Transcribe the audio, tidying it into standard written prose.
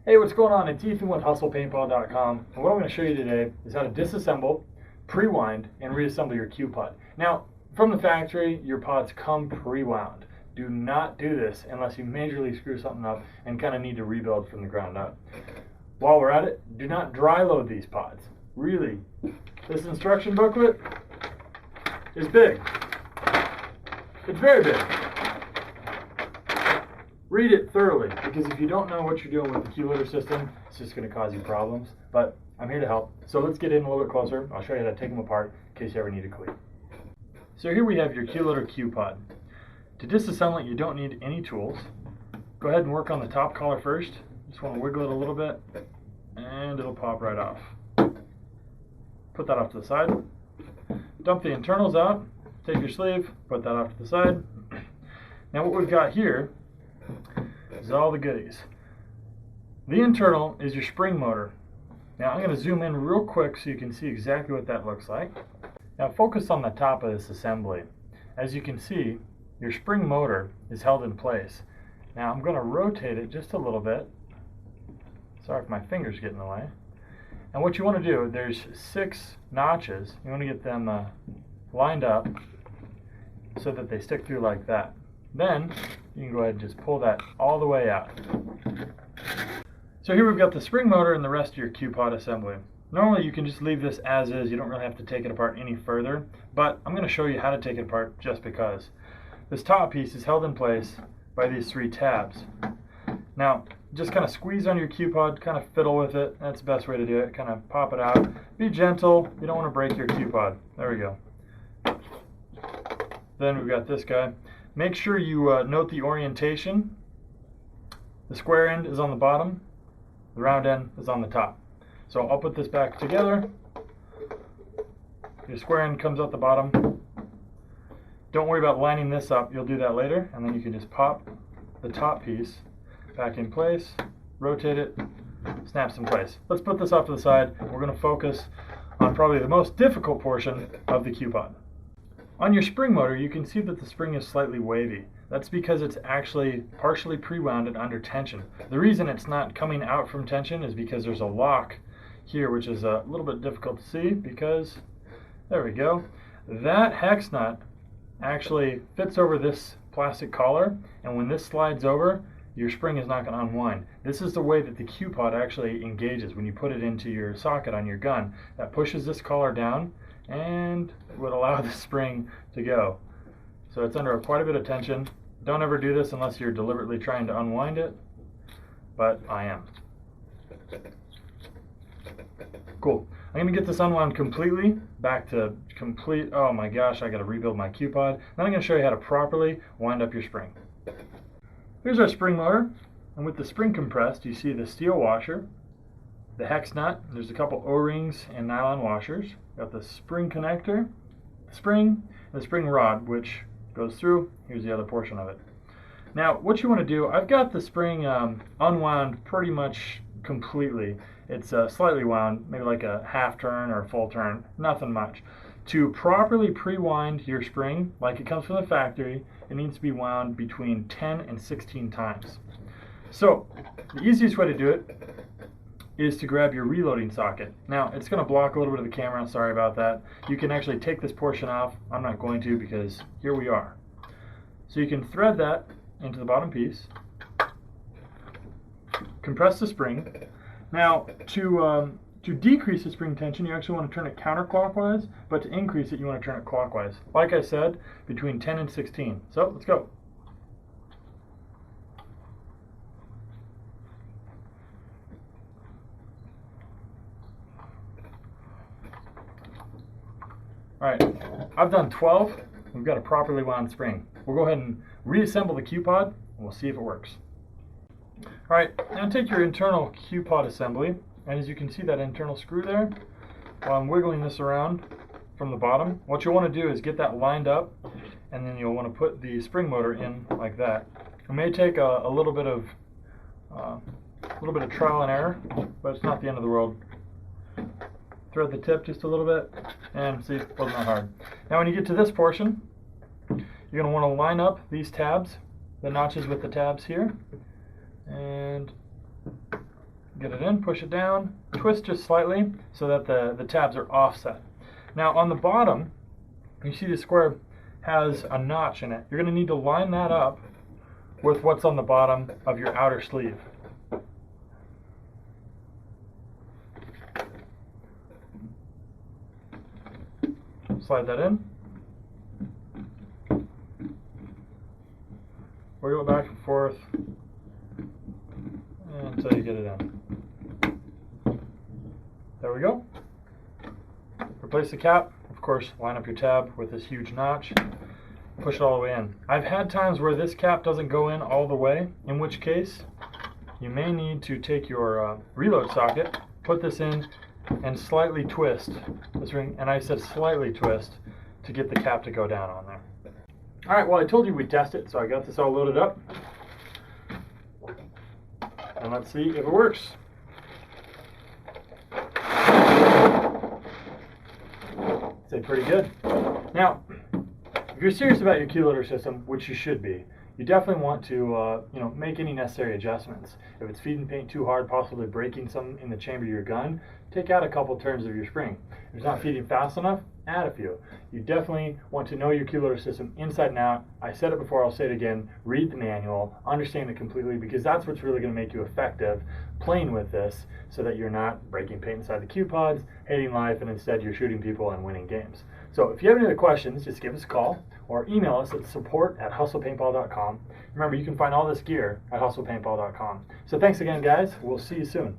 Hey, what's going on? It's Ethan with HustlePaintball.com, and what I'm going to show you today is how to disassemble, pre-wind, and reassemble your Q pod. Now, from the factory, your pods come pre-wound. Do not do this unless you majorly screw something up and kind of need to rebuild from the ground up. While we're at it, do not dry load these pods. Really, this instruction booklet is big. It's very big. Read it thoroughly, because if you don't know what you're doing with the Q-litter system, it's just going to cause you problems. But I'm here to help. So let's get in a little bit closer. I'll show you how to take them apart in case you ever need a cleat. So here we have your Q-litter Q pod. To disassemble it, you don't need any tools. Go ahead and work on the top collar first. Just want to wiggle it a little bit, and it'll pop right off. Put that off to the side. Dump the internals out. Take your sleeve, put that off to the side. Now what we've got here is all the goodies. The internal is your spring motor. Now I'm going to zoom in real quick so you can see exactly what that looks like. Now focus on the top of this assembly. As you can see, your spring motor is held in place. Now I'm going to rotate it just a little bit. Sorry if my fingers get in the way. And what you want to do, there's 6 notches. You want to get them lined up so that they stick through like that. Then you can go ahead and just pull that all the way out. So here we've got the spring motor and the rest of your Q-pod assembly. Normally you can just leave this as is. You don't really have to take it apart any further, but I'm going to show you how to take it apart just because. This top piece is held in place by these 3 tabs. Now just kind of squeeze on your Q-pod, kind of fiddle with it. That's the best way to do it. Kind of pop it out. Be gentle. You don't want to break your Q-pod. There we go. Then we've got this guy. Make sure you note the orientation. The square end is on the bottom. The round end is on the top. So I'll put this back together. Your square end comes out the bottom. Don't worry about lining this up. You'll do that later. And then you can just pop the top piece back in place, rotate it, snaps in place. Let's put this off to the side. We're going to focus on probably the most difficult portion of the Q-pod. On your spring motor, you can see that the spring is slightly wavy. That's because it's actually partially pre-wound and under tension. The reason it's not coming out from tension is because there's a lock here, which is a little bit difficult to see because, there we go, that hex nut actually fits over this plastic collar, and when this slides over, your spring is not going to unwind. This is the way that the Q-pod actually engages when you put it into your socket on your gun. That pushes this collar down and would allow the spring to go. So it's under quite a bit of tension. Don't ever do this unless you're deliberately trying to unwind it, but I am. Cool. I'm going to get this unwound completely, back to complete, oh my gosh, I got to rebuild my Q-pod. Then I'm going to show you how to properly wind up your spring. Here's our spring motor, and with the spring compressed, you see the steel washer, the hex nut, there's a couple O-rings and nylon washers. Got the spring connector, the spring, and the spring rod, which goes through. Here's the other portion of it. Now, what you want to do, I've got the spring unwound pretty much completely. It's slightly wound, maybe like a half turn or a full turn, nothing much. To properly pre-wind your spring, like it comes from the factory, it needs to be wound between 10 and 16 times. So, the easiest way to do it is to grab your reloading socket. Now, it's going to block a little bit of the camera, sorry about that. You can actually take this portion off. I'm not going to because here we are. So you can thread that into the bottom piece, compress the spring. Now, to decrease the spring tension, you actually want to turn it counterclockwise, but to increase it, you want to turn it clockwise. Like I said, between 10 and 16. So, let's go. Alright, I've done 12. We've got a properly wound spring. We'll go ahead and reassemble the Q-pod, and we'll see if it works. Alright, now take your internal Q-pod assembly, and as you can see that internal screw there, while I'm wiggling this around from the bottom, what you'll want to do is get that lined up, and then you'll want to put the spring motor in like that. It may take a little bit of trial and error, but it's not the end of the world. Thread the tip just a little bit, and see, it wasn't that hard. Now when you get to this portion, you're going to want to line up these tabs, the notches with the tabs here, and Get it in, push it down, twist just slightly so that the tabs are offset. Now on the bottom, you see the square has a notch in it. You're going to need to line that up with what's on the bottom of your outer sleeve. Slide that in. Wiggle it back and forth until you get it in. There we go. Replace the cap. Of course, line up your tab with this huge notch. Push it all the way in. I've had times where this cap doesn't go in all the way, in which case you may need to take your reload socket, put this in, and slightly twist this ring, and I said slightly twist, to get the cap to go down on there. Alright, well I told you we'd test it, so I got this all loaded up. And let's see if it works. Say pretty good. Now, if you're serious about your keylogger system, which you should be, you definitely want to make any necessary adjustments. If it's feeding paint too hard, possibly breaking some in the chamber of your gun, take out a couple turns of your spring. If it's not feeding fast enough, add a few. You definitely want to know your keylogger system inside and out. I said it before, I'll say it again. Read the manual, understand it completely, because that's what's really going to make you effective playing with this, so that you're not breaking paint inside the Q pods, hating life, and instead you're shooting people and winning games. So if you have any other questions, just give us a call or email us at support@hustlepaintball.com. Remember, you can find all this gear at hustlepaintball.com. So thanks again, guys. We'll see you soon.